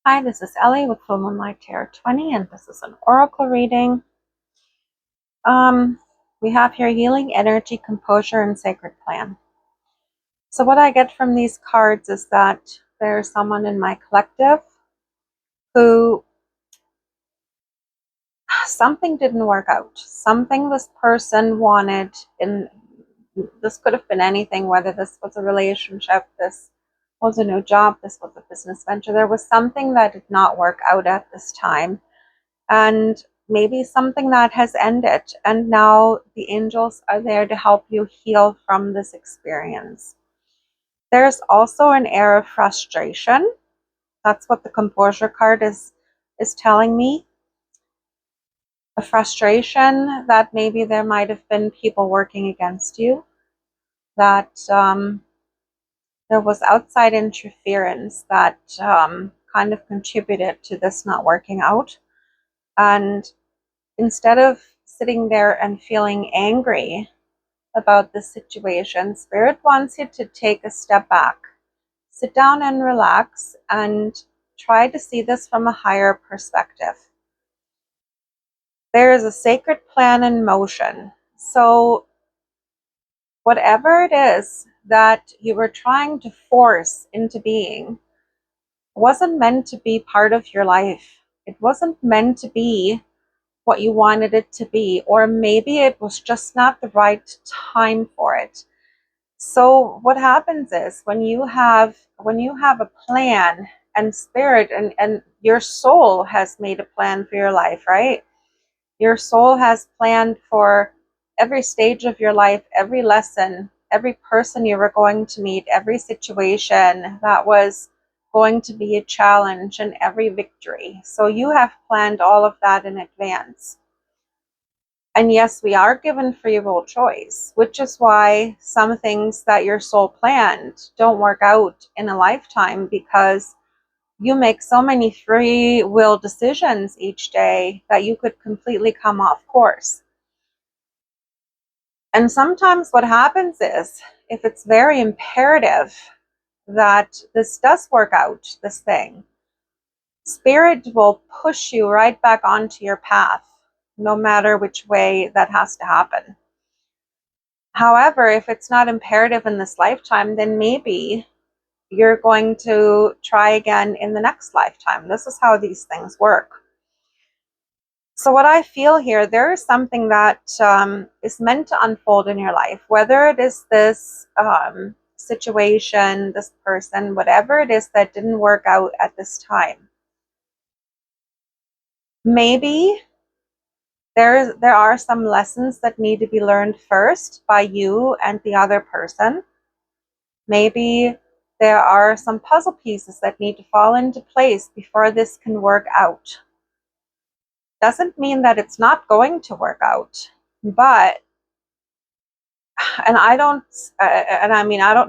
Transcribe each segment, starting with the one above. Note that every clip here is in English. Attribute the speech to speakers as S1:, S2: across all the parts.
S1: Hi, this is Ellie with Full Moonlight Tarot 20, and this is an oracle reading. We have here healing, energy, composure, and sacred plan. So what I get from these cards is that there's someone in my collective who something didn't work out. Something this person wanted, and this could have been anything, whether this was a relationship, this was a new job, this was a business venture. There was something that did not work out at this time. And maybe something that has ended, and now the angels are there to help you heal from this experience. There's also an air of frustration. That's what the composure card is telling me. A frustration that maybe there might have been people working against you, that there was outside interference that kind of contributed to this not working out. And instead of sitting there and feeling angry about the situation, Spirit wants you to take a step back, sit down and relax, and try to see this from a higher perspective. There is a sacred plan in motion. So whatever it is that you were trying to force into being wasn't meant to be part of your life. It wasn't meant to be what you wanted it to be, or maybe it was just not the right time for it. So what happens is when you have a plan, and spirit and your soul has made a plan for your life, right? Your soul has planned for every stage of your life, every lesson, every person you were going to meet, every situation that was going to be a challenge, and every victory. So you have planned all of that in advance. And yes, we are given free will choice, which is why some things that your soul planned don't work out in a lifetime, because you make so many free will decisions each day that you could completely come off course. And sometimes what happens is, if it's very imperative that this does work out, this thing, Spirit will push you right back onto your path, no matter which way that has to happen. However, if it's not imperative in this lifetime, then maybe you're going to try again in the next lifetime. This is how these things work. So what I feel here, there is something that is meant to unfold in your life, whether it is this situation, this person, whatever it is that didn't work out at this time. Maybe there are some lessons that need to be learned first by you and the other person. Maybe there are some puzzle pieces that need to fall into place before this can work out. Doesn't mean that it's not going to work out, but, and I don't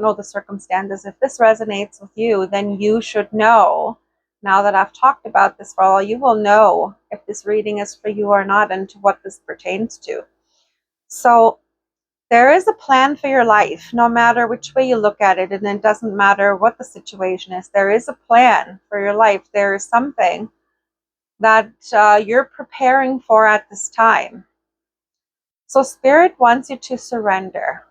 S1: know the circumstances. If this resonates with you, then you should know, now that I've talked about this for all, you will know if this reading is for you or not, and to what this pertains to. So there is a plan for your life, no matter which way you look at it, and it doesn't matter what the situation is. There is a plan for your life. There is something that you're preparing for at this time. So Spirit wants you to surrender.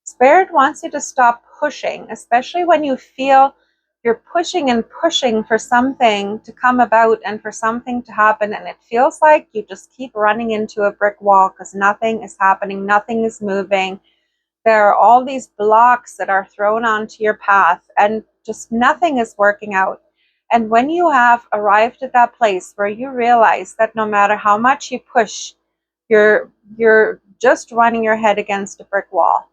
S1: Spirit wants you to stop pushing, especially when you feel you're pushing and pushing for something to come about and for something to happen, and it feels like you just keep running into a brick wall because nothing is happening, nothing is moving. There are all these blocks that are thrown onto your path, and just nothing is working out. And when you have arrived at that place where you realize that no matter how much you push, you're just running your head against a brick wall,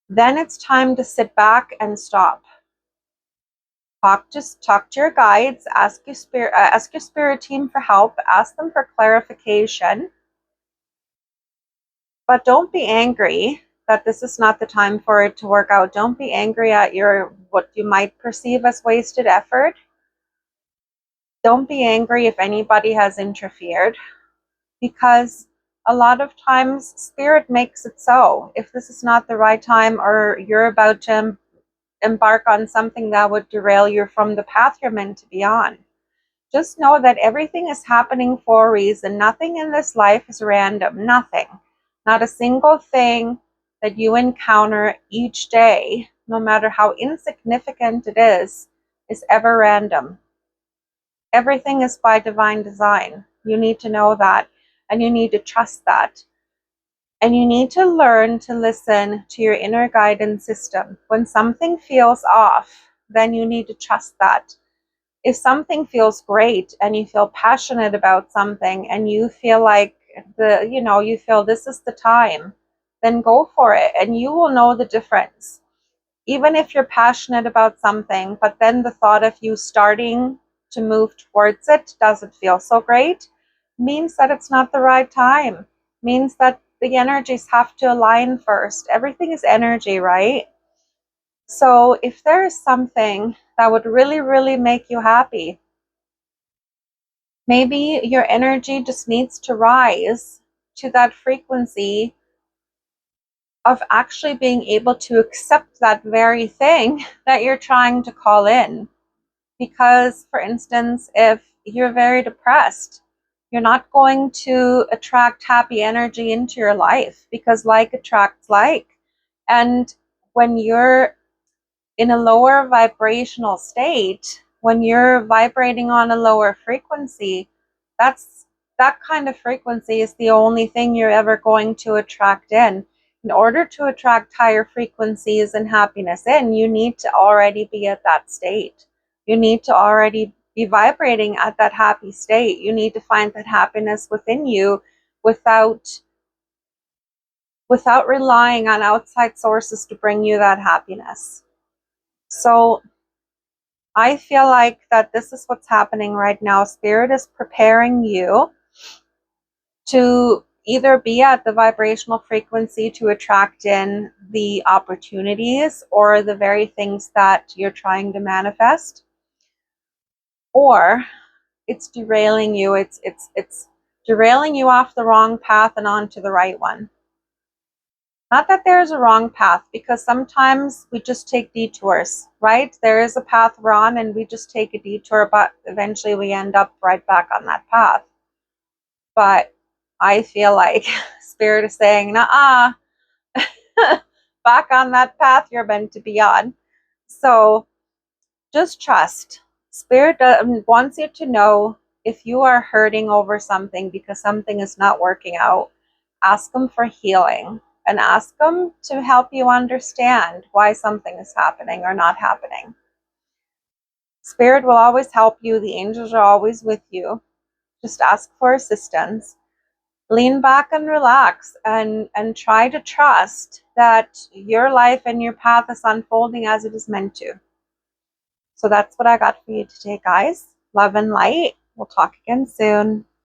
S1: then it's time to sit back and stop. Talk to your guides, ask your spirit team for help, ask them for clarification. But don't be angry that this is not the time for it to work out. Don't be angry at what you might perceive as wasted effort. Don't be angry if anybody has interfered, because a lot of times Spirit makes it so. If this is not the right time, or you're about to embark on something that would derail you from the path you're meant to be on. Just know that everything is happening for a reason. Nothing in this life is random. Nothing. Not a single thing that you encounter each day, no matter how insignificant it is ever random. Everything is by divine design. You need to know that, and you need to trust that. And you need to learn to listen to your inner guidance system. When something feels off, then you need to trust that. If something feels great and you feel passionate about something and you feel like you feel this is the time, then go for it and you will know the difference. Even if you're passionate about something, but then the thought of you starting to move towards it doesn't feel so great, means that it's not the right time. Means that the energies have to align first. Everything is energy, right? So if there is something that would really, really make you happy, maybe your energy just needs to rise to that frequency of actually being able to accept that very thing that you're trying to call in. Because, for instance, if you're very depressed, you're not going to attract happy energy into your life, because like attracts like. And when you're in a lower vibrational state, when you're vibrating on a lower frequency, that kind of frequency is the only thing you're ever going to attract in. In order to attract higher frequencies and happiness in, you need to already be at that state. You need to already be vibrating at that happy state. You need to find that happiness within you without relying on outside sources to bring you that happiness. So I feel like that this is what's happening right now. Spirit is preparing you to either be at the vibrational frequency to attract in the opportunities or the very things that you're trying to manifest, or it's derailing you. It's derailing you off the wrong path and onto the right one. Not that there's a wrong path, because sometimes we just take detours, right? There is a path we're on and we just take a detour, but eventually we end up right back on that path. But I feel like Spirit is saying, nah, back on that path you're meant to be on. So just trust. Spirit wants you to know, if you are hurting over something because something is not working out, ask them for healing and ask them to help you understand why something is happening or not happening. Spirit will always help you. The angels are always with you. Just ask for assistance. Lean back and relax and try to trust that your life and your path is unfolding as it is meant to. So that's what I got for you today, guys. Love and light. We'll talk again soon.